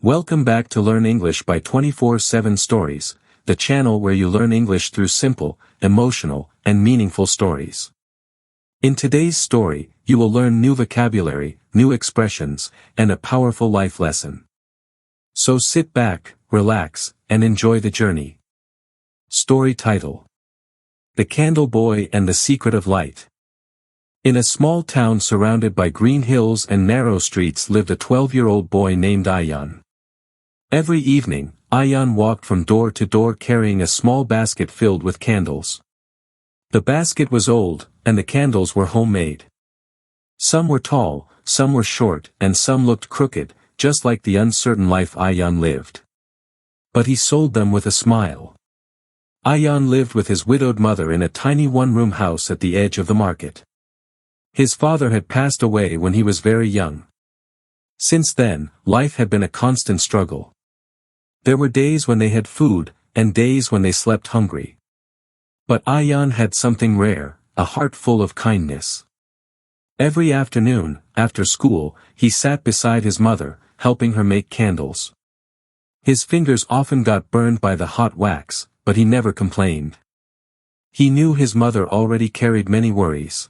Welcome back to Learn English by 24/7 Stories, the channel where you learn English through simple, emotional, and meaningful stories. In today's story, you will learn new vocabulary, new expressions, and a powerful life lesson. So sit back, relax, and enjoy the journey. Story title: The Candle Boy and the Secret of Light. In a small town surrounded by green hills and narrow streets lived a 12-year-old boy named Ayaan. Every evening, Ayaan walked from door to door carrying a small basket filled with candles. The basket was old, and the candles were homemade. Some were tall, some were short, and some looked crooked, just like the uncertain life Ayaan lived. But he sold them with a smile. Ayaan lived with his widowed mother in a tiny one-room house at the edge of the market. His father had passed away when he was very young. Since then, life had been a constant struggle. There were days when they had food, and days when they slept hungry. But Ayaan had something rare, a heart full of kindness. Every afternoon, after school, he sat beside his mother, helping her make candles. His fingers often got burned by the hot wax, but he never complained. He knew his mother already carried many worries.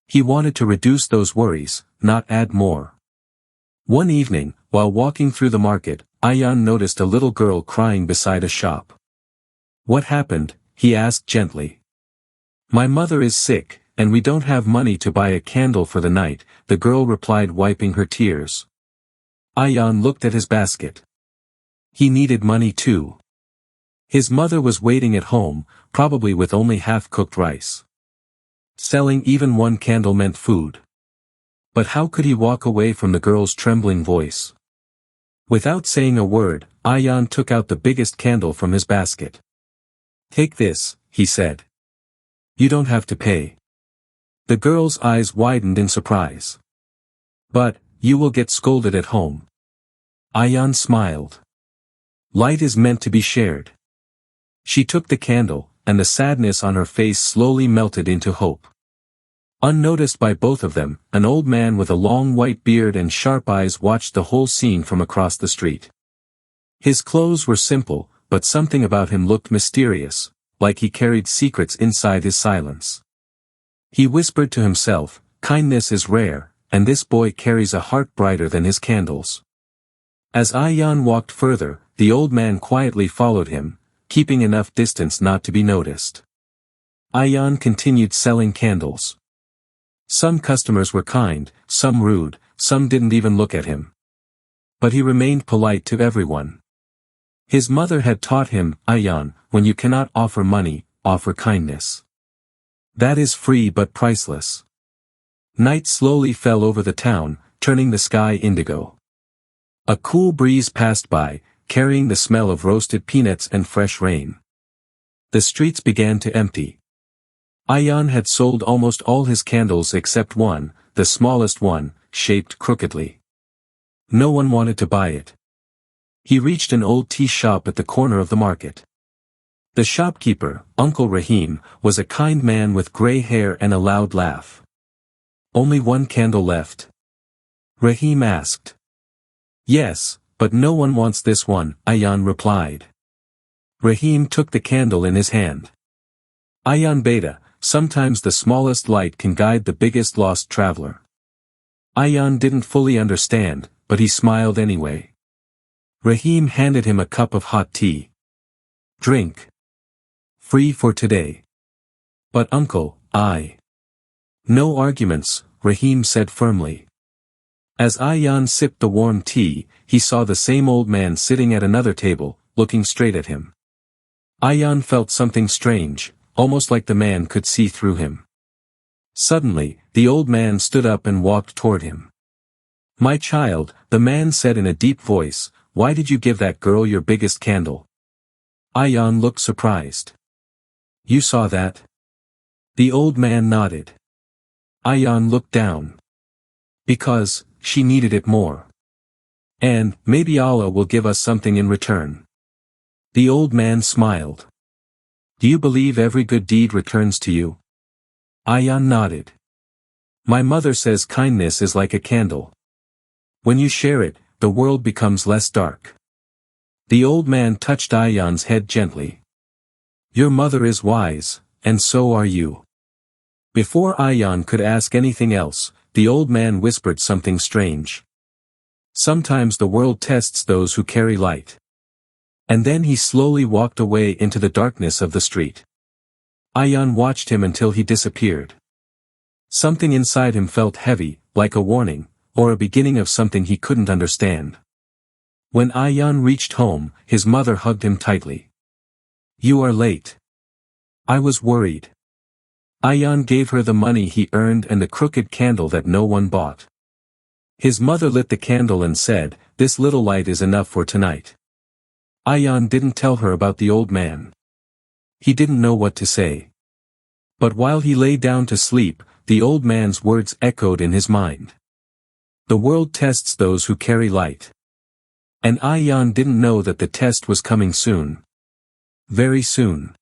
He wanted to reduce those worries, not add more. One evening, while walking through the market, Ayaan noticed a little girl crying beside a shop. "What happened?" he asked gently. "My mother is sick, and we don't have money to buy a candle for the night," the girl replied, wiping her tears. Ayaan looked at his basket. He needed money too. His mother was waiting at home, probably with only half-cooked rice. Selling even one candle meant food. But how could he walk away from the girl's trembling voice? Without saying a word, Ayaan took out the biggest candle from his basket. "Take this," he said. "You don't have to pay." The girl's eyes widened in surprise. "But, you will get scolded at home." Ayaan smiled. Light is meant to be shared. She took the candle, and the sadness on her face slowly melted into hope. Unnoticed by both of them, an old man with a long white beard and sharp eyes watched the whole scene from across the street. His clothes were simple, but something about him looked mysterious, like he carried secrets inside his silence. He whispered to himself, "Kindness is rare, and this boy carries a heart brighter than his candles." As Ayaan walked further, the old man quietly followed him, keeping enough distance not to be noticed. Ayaan continued selling candles. Some customers were kind, some rude, some didn't even look at him. But he remained polite to everyone. His mother had taught him, "Ayaan, when you cannot offer money, offer kindness. That is free but priceless." Night slowly fell over the town, turning the sky indigo. A cool breeze passed by, carrying the smell of roasted peanuts and fresh rain. The streets began to empty. Ayaan had sold almost all his candles except one, the smallest one, shaped crookedly. No one wanted to buy it. He reached an old tea shop at the corner of the market. The shopkeeper, Uncle Rahim, was a kind man with gray hair and a loud laugh. "Only one candle left?" Rahim asked. "Yes, but no one wants this one," Ayaan replied. Rahim took the candle in his hand. Ayaan beta, sometimes the smallest light can guide the biggest lost traveler. Ayaan didn't fully understand, but he smiled anyway. Rahim handed him a cup of hot tea. "Drink. Free for today." "But uncle, I..." "No arguments," Rahim said firmly. As Ayaan sipped the warm tea, he saw the same old man sitting at another table, looking straight at him. Ayaan felt something strange, almost like the man could see through him. Suddenly, the old man stood up and walked toward him. "My child," the man said in a deep voice, "why did you give that girl your biggest candle?" Ayaan looked surprised. "You saw that?" The old man nodded. Ayaan looked down. "Because, she needed it more. And, maybe Allah will give us something in return." The old man smiled. "Do you believe every good deed returns to you?" Ayaan nodded. "My mother says kindness is like a candle. When you share it, the world becomes less dark. The old man touched Ayaan's head gently. Your mother is wise, and so are you. Before Ayaan could ask anything else, the old man whispered something strange. Sometimes the world tests those who carry light. And then he slowly walked away into the darkness of the street. Ayaan watched him until he disappeared. Something inside him felt heavy, like a warning, or a beginning of something he couldn't understand. When Ayaan reached home, his mother hugged him tightly. You are late. I was worried. Ayaan gave her the money he earned and the crooked candle that no one bought. His mother lit the candle and said, this little light is enough for tonight. Ayaan didn't tell her about the old man. He didn't know what to say. But while he lay down to sleep, the old man's words echoed in his mind. The world tests those who carry light. And Ayaan didn't know that the test was coming soon. Very soon.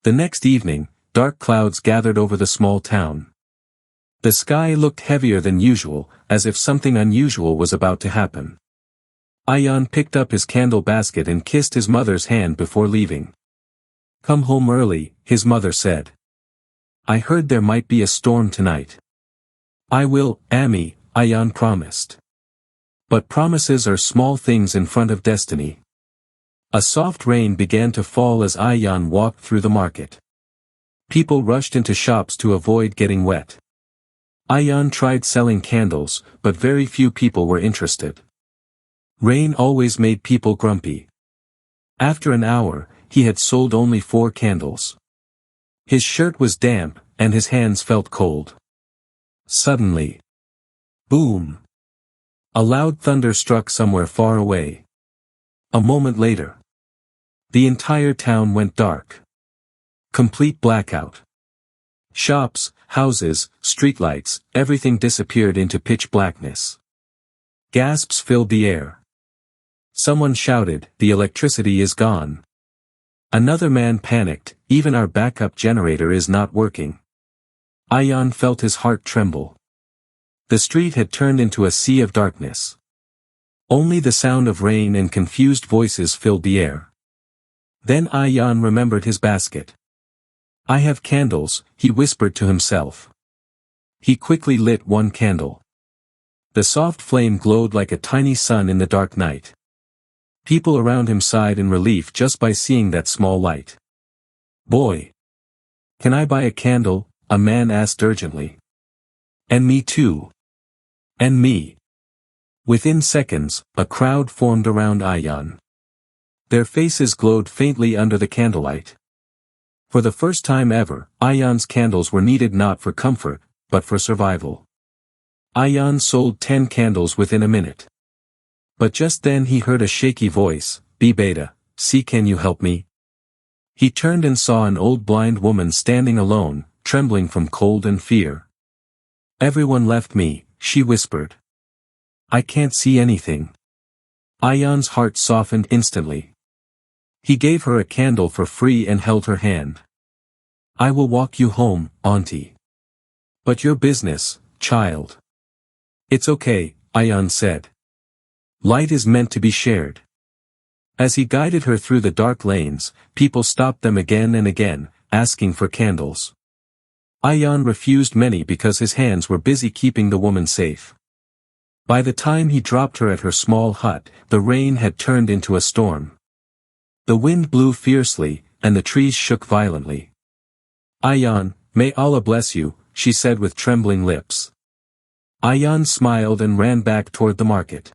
The next evening, dark clouds gathered over the small town. The sky looked heavier than usual, as if something unusual was about to happen. Ayaan picked up his candle basket and kissed his mother's hand before leaving. Come home early, his mother said. I heard there might be a storm tonight. I will, Ami, Ayaan promised. But promises are small things in front of destiny. A soft rain began to fall as Ayaan walked through the market. People rushed into shops to avoid getting wet. Ayaan tried selling candles, but very few people were interested. Rain always made people grumpy. After an hour, he had sold only 4 candles. His shirt was damp, and his hands felt cold. Suddenly. Boom! A loud thunder struck somewhere far away. A moment later. The entire town went dark. Complete blackout. Shops, houses, streetlights, everything disappeared into pitch blackness. Gasps filled the air. Someone shouted, the electricity is gone. Another man panicked, even our backup generator is not working. Ayaan felt his heart tremble. The street had turned into a sea of darkness. Only the sound of rain and confused voices filled the air. Then Ayaan remembered his basket. I have candles, he whispered to himself. He quickly lit one candle. The soft flame glowed like a tiny sun in the dark night. People around him sighed in relief just by seeing that small light. Boy! Can I buy a candle? A man asked urgently. And me too. And me. Within seconds, a crowd formed around Ayaan. Their faces glowed faintly under the candlelight. For the first time ever, Ayaan's candles were needed not for comfort, but for survival. Ayaan sold 10 candles within a minute. But just then he heard a shaky voice, Beta, see can you help me? He turned and saw an old blind woman standing alone, trembling from cold and fear. Everyone left me, she whispered. I can't see anything. Ayaan's heart softened instantly. He gave her a candle for free and held her hand. I will walk you home, auntie. But your business, child. It's okay, Ayaan said. Light is meant to be shared. As he guided her through the dark lanes, people stopped them again and again, asking for candles. Ayaan refused many because his hands were busy keeping the woman safe. By the time he dropped her at her small hut, the rain had turned into a storm. The wind blew fiercely, and the trees shook violently. Ayaan, may Allah bless you, she said with trembling lips. Ayaan smiled and ran back toward the market.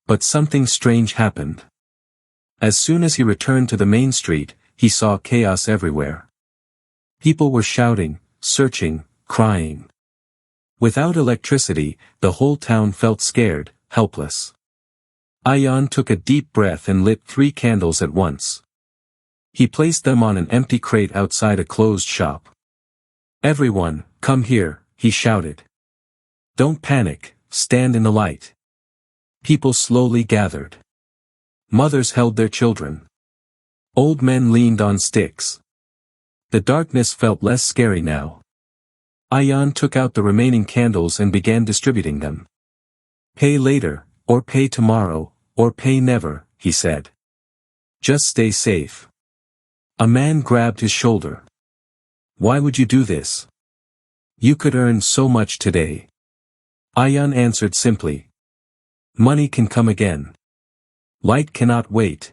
But something strange happened. As soon as he returned to the main street, he saw chaos everywhere. People were shouting, searching, crying. Without electricity, the whole town felt scared, helpless. Ayaan took a deep breath and lit 3 candles at once. He placed them on an empty crate outside a closed shop. Everyone, come here, he shouted. Don't panic, stand in the light. People slowly gathered. Mothers held their children. Old men leaned on sticks. The darkness felt less scary now. Ayaan took out the remaining candles and began distributing them. Pay later, or pay tomorrow, or pay never, he said. Just stay safe. A man grabbed his shoulder. Why would you do this? You could earn so much today. Ayaan answered simply. Money can come again. Light cannot wait.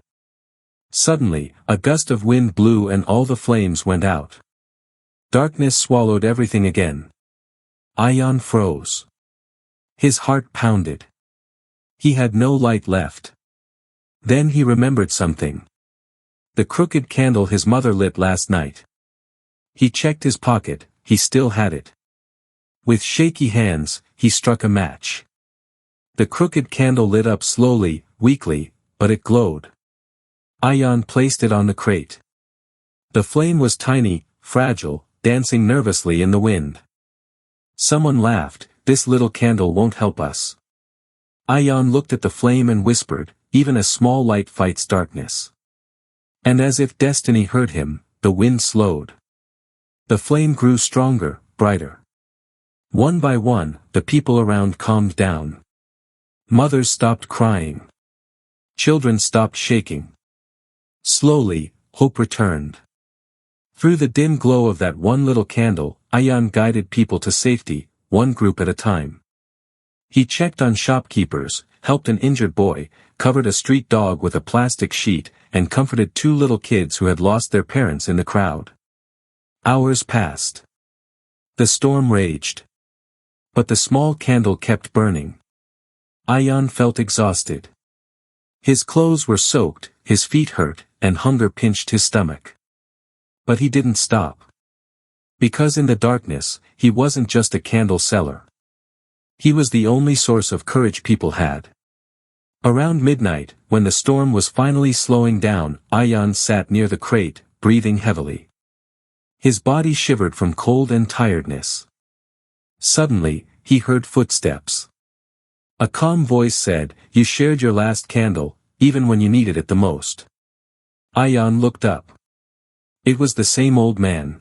Suddenly, a gust of wind blew and all the flames went out. Darkness swallowed everything again. Ayaan froze. His heart pounded. He had no light left. Then he remembered something. The crooked candle his mother lit last night. He checked his pocket, he still had it. With shaky hands, he struck a match. The crooked candle lit up slowly, weakly, but it glowed. Ayaan placed it on the crate. The flame was tiny, fragile, dancing nervously in the wind. Someone laughed, "This little candle won't help us." Ayaan looked at the flame and whispered, "Even a small light fights darkness." And as if destiny heard him, the wind slowed. The flame grew stronger, brighter. One by one, the people around calmed down. Mothers stopped crying. Children stopped shaking. Slowly, hope returned. Through the dim glow of that one little candle, Ayaan guided people to safety, one group at a time. He checked on shopkeepers, helped an injured boy, covered a street dog with a plastic sheet, and comforted two little kids who had lost their parents in the crowd. Hours passed. The storm raged. But the small candle kept burning. Ayaan felt exhausted. His clothes were soaked, his feet hurt, and hunger pinched his stomach. But he didn't stop. Because in the darkness, he wasn't just a candle seller. He was the only source of courage people had. Around midnight, when the storm was finally slowing down, Ayaan sat near the crate, breathing heavily. His body shivered from cold and tiredness. Suddenly, he heard footsteps. A calm voice said, "You shared your last candle, even when you needed it the most." Ayaan looked up. It was the same old man.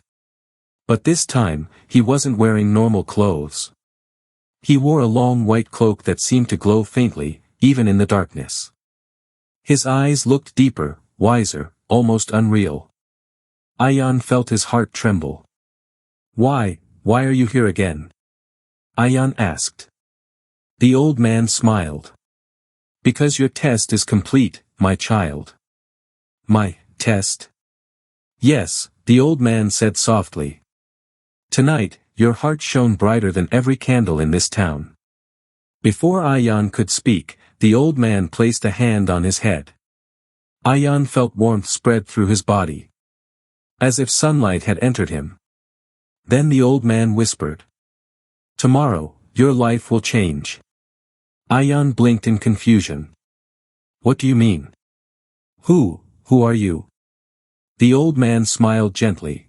But this time, he wasn't wearing normal clothes. He wore a long white cloak that seemed to glow faintly, even in the darkness. His eyes looked deeper, wiser, almost unreal. Ayaan felt his heart tremble. Why are you here again?" Ayaan asked. The old man smiled. "Because your test is complete, my child." "My test?" "Yes," the old man said softly. "Tonight, your heart shone brighter than every candle in this town." Before Ayaan could speak, the old man placed a hand on his head. Ayaan felt warmth spread through his body. As if sunlight had entered him. Then the old man whispered. "Tomorrow, your life will change." Ayaan blinked in confusion. "What do you mean? Who are you?" The old man smiled gently.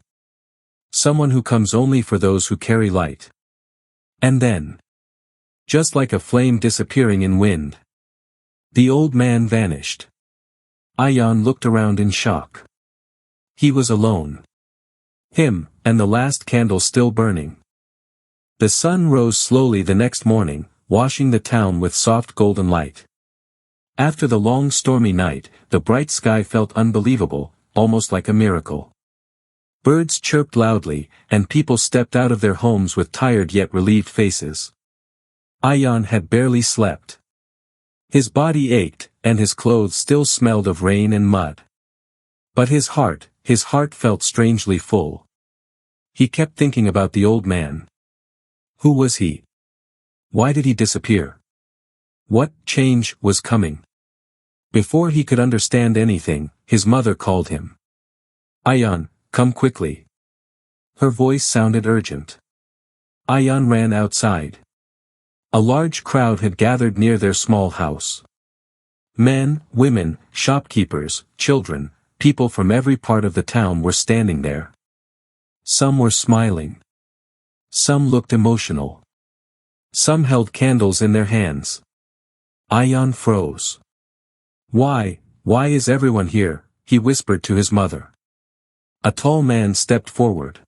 "Someone who comes only for those who carry light." And then, just like a flame disappearing in wind, the old man vanished. Ayaan looked around in shock. He was alone. Him, and the last candle still burning. The sun rose slowly the next morning, washing the town with soft golden light. After the long stormy night, the bright sky felt unbelievable, almost like a miracle. Birds chirped loudly, and people stepped out of their homes with tired yet relieved faces. Ayaan had barely slept. His body ached, and his clothes still smelled of rain and mud. But his heart felt strangely full. He kept thinking about the old man. Who was he? Why did he disappear? What change was coming? Before he could understand anything, his mother called him. "Ayaan, come quickly." Her voice sounded urgent. Ayaan ran outside. A large crowd had gathered near their small house. Men, women, shopkeepers, children, people from every part of the town were standing there. Some were smiling. Some looked emotional. Some held candles in their hands. Ayaan froze. Why is everyone here?" he whispered to his mother. A tall man stepped forward.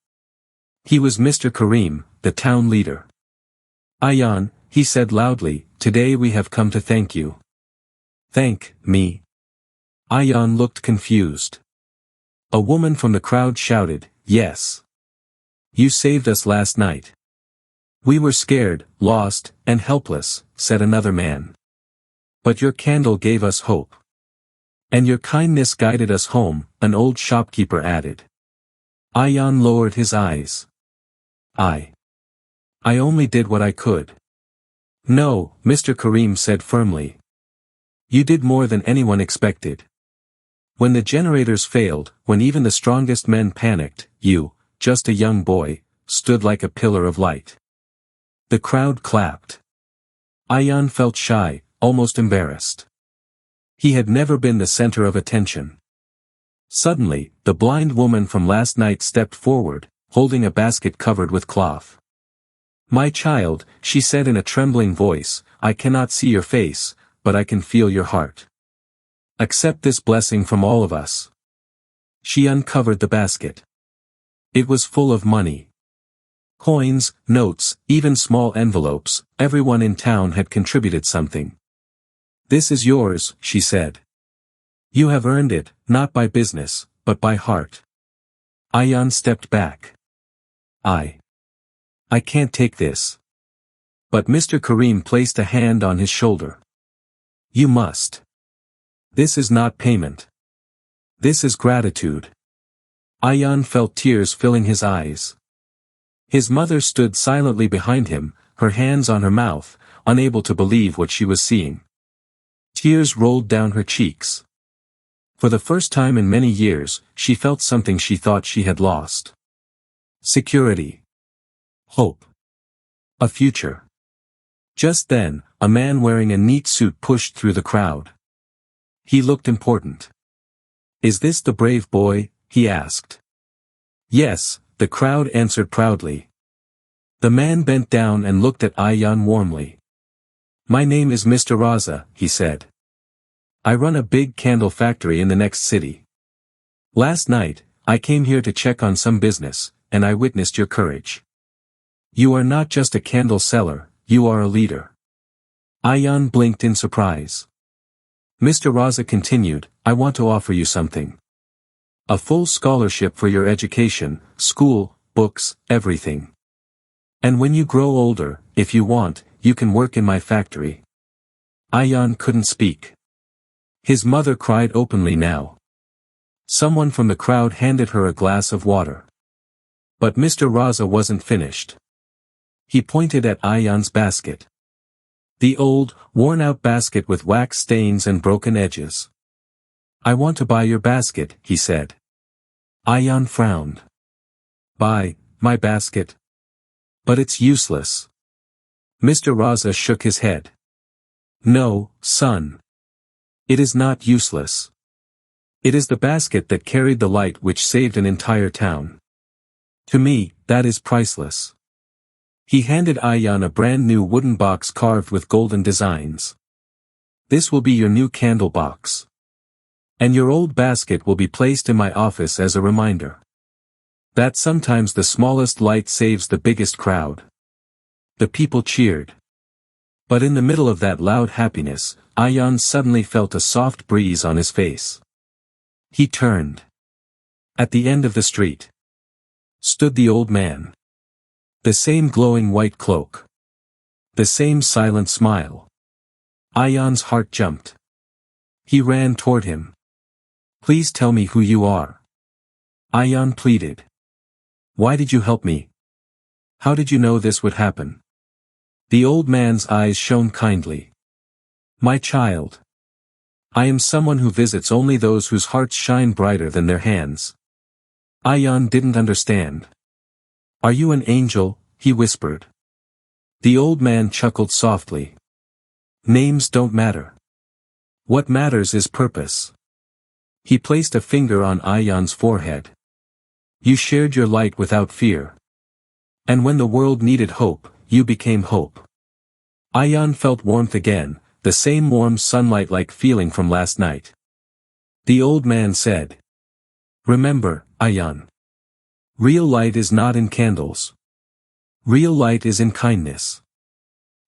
He was Mr. Karim, the town leader. "Ayaan," he said loudly, today we have come to thank you. Thank me? Ayaan looked confused. A woman from the crowd shouted, yes. You saved us last night. We were scared, lost, and helpless, said another man. But your candle gave us hope. And your kindness guided us home, an old shopkeeper added. Ayaan lowered his eyes. I only did what I could. No, Mr. Karim said firmly. You did more than anyone expected. When the generators failed, when even the strongest men panicked, you, just a young boy, stood like a pillar of light. The crowd clapped. Ayaan felt shy, almost embarrassed. He had never been the center of attention. Suddenly, the blind woman from last night stepped forward, holding a basket covered with cloth. My child, she said in a trembling voice, I cannot see your face, but I can feel your heart. Accept this blessing from all of us. She uncovered the basket. It was full of money. Coins, notes, even small envelopes, everyone in town had contributed something. This is yours, she said. You have earned it, not by business, but by heart. Ayaan stepped back. I can't take this. But Mr. Karim placed a hand on his shoulder. You must. This is not payment. This is gratitude. Ayaan felt tears filling his eyes. His mother stood silently behind him, her hands on her mouth, unable to believe what she was seeing. Tears rolled down her cheeks. For the first time in many years, she felt something she thought she had lost. Security. Hope. A future. Just then, a man wearing a neat suit pushed through the crowd. He looked important. Is this the brave boy? He asked. Yes, the crowd answered proudly. The man bent down and looked at Ayaan warmly. My name is Mr. Raza, he said. I run a big candle factory in the next city. Last night, I came here to check on some business, and I witnessed your courage. You are not just a candle seller, you are a leader. Ayaan blinked in surprise. Mr. Raza continued, I want to offer you something. A full scholarship for your education, school, books, everything. And when you grow older, if you want, you can work in my factory. Ayaan couldn't speak. His mother cried openly now. Someone from the crowd handed her a glass of water. But Mr. Raza wasn't finished. He pointed at Ayaan's basket. The old, worn-out basket with wax stains and broken edges. I want to buy your basket, he said. Ayaan frowned. Buy my basket? But it's useless. Mr. Raza shook his head. No, son. It is not useless. It is the basket that carried the light which saved an entire town. To me, that is priceless. He handed Ayaan a brand new wooden box carved with golden designs. This will be your new candle box. And your old basket will be placed in my office as a reminder. That sometimes the smallest light saves the biggest crowd. The people cheered. But in the middle of that loud happiness, Ayaan suddenly felt a soft breeze on his face. He turned. At the end of the street stood the old man. The same glowing white cloak. The same silent smile. Ayaan's heart jumped. He ran toward him. Please tell me who you are. Ayaan pleaded. Why did you help me? How did you know this would happen? The old man's eyes shone kindly. My child. I am someone who visits only those whose hearts shine brighter than their hands. Ayaan didn't understand. Are you an angel? He whispered. The old man chuckled softly. Names don't matter. What matters is purpose. He placed a finger on Ayaan's forehead. You shared your light without fear. And when the world needed hope, you became hope. Ayaan felt warmth again, the same warm sunlight-like feeling from last night. The old man said. Remember, Ayaan. Real light is not in candles. Real light is in kindness.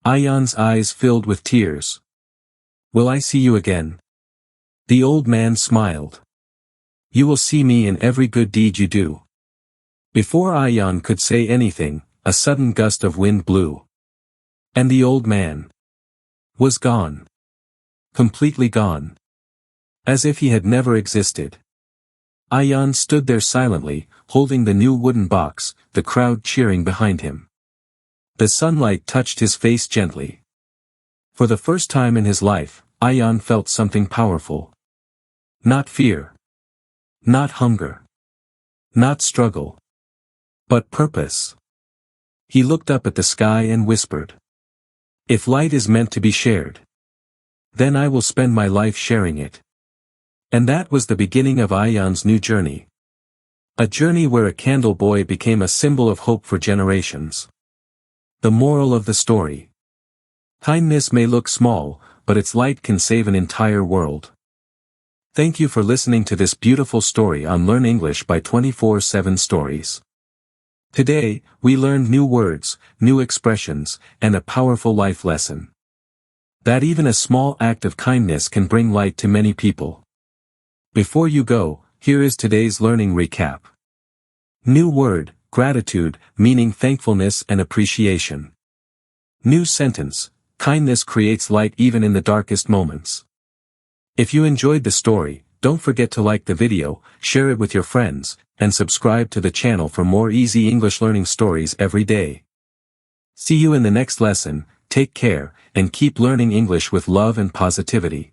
Ayaan's eyes filled with tears. Will I see you again? The old man smiled. You will see me in every good deed you do. Before Ayaan could say anything, a sudden gust of wind blew. And the old man was gone. Completely gone. As if he had never existed. Ayaan stood there silently, holding the new wooden box, the crowd cheering behind him. The sunlight touched his face gently. For the first time in his life, Ayaan felt something powerful. Not fear. Not hunger. Not struggle. But purpose. He looked up at the sky and whispered. If light is meant to be shared, then I will spend my life sharing it. And that was the beginning of Ayaan's new journey. A journey where a candle boy became a symbol of hope for generations. The moral of the story. Kindness may look small, but its light can save an entire world. Thank you for listening to this beautiful story on Learn English by 24/7 Stories. Today, we learned new words, new expressions, and a powerful life lesson. That even a small act of kindness can bring light to many people. Before you go, here is today's learning recap. New word, gratitude, meaning thankfulness and appreciation. New sentence, kindness creates light even in the darkest moments. If you enjoyed the story, don't forget to like the video, share it with your friends, and subscribe to the channel for more easy English learning stories every day. See you in the next lesson, take care, and keep learning English with love and positivity.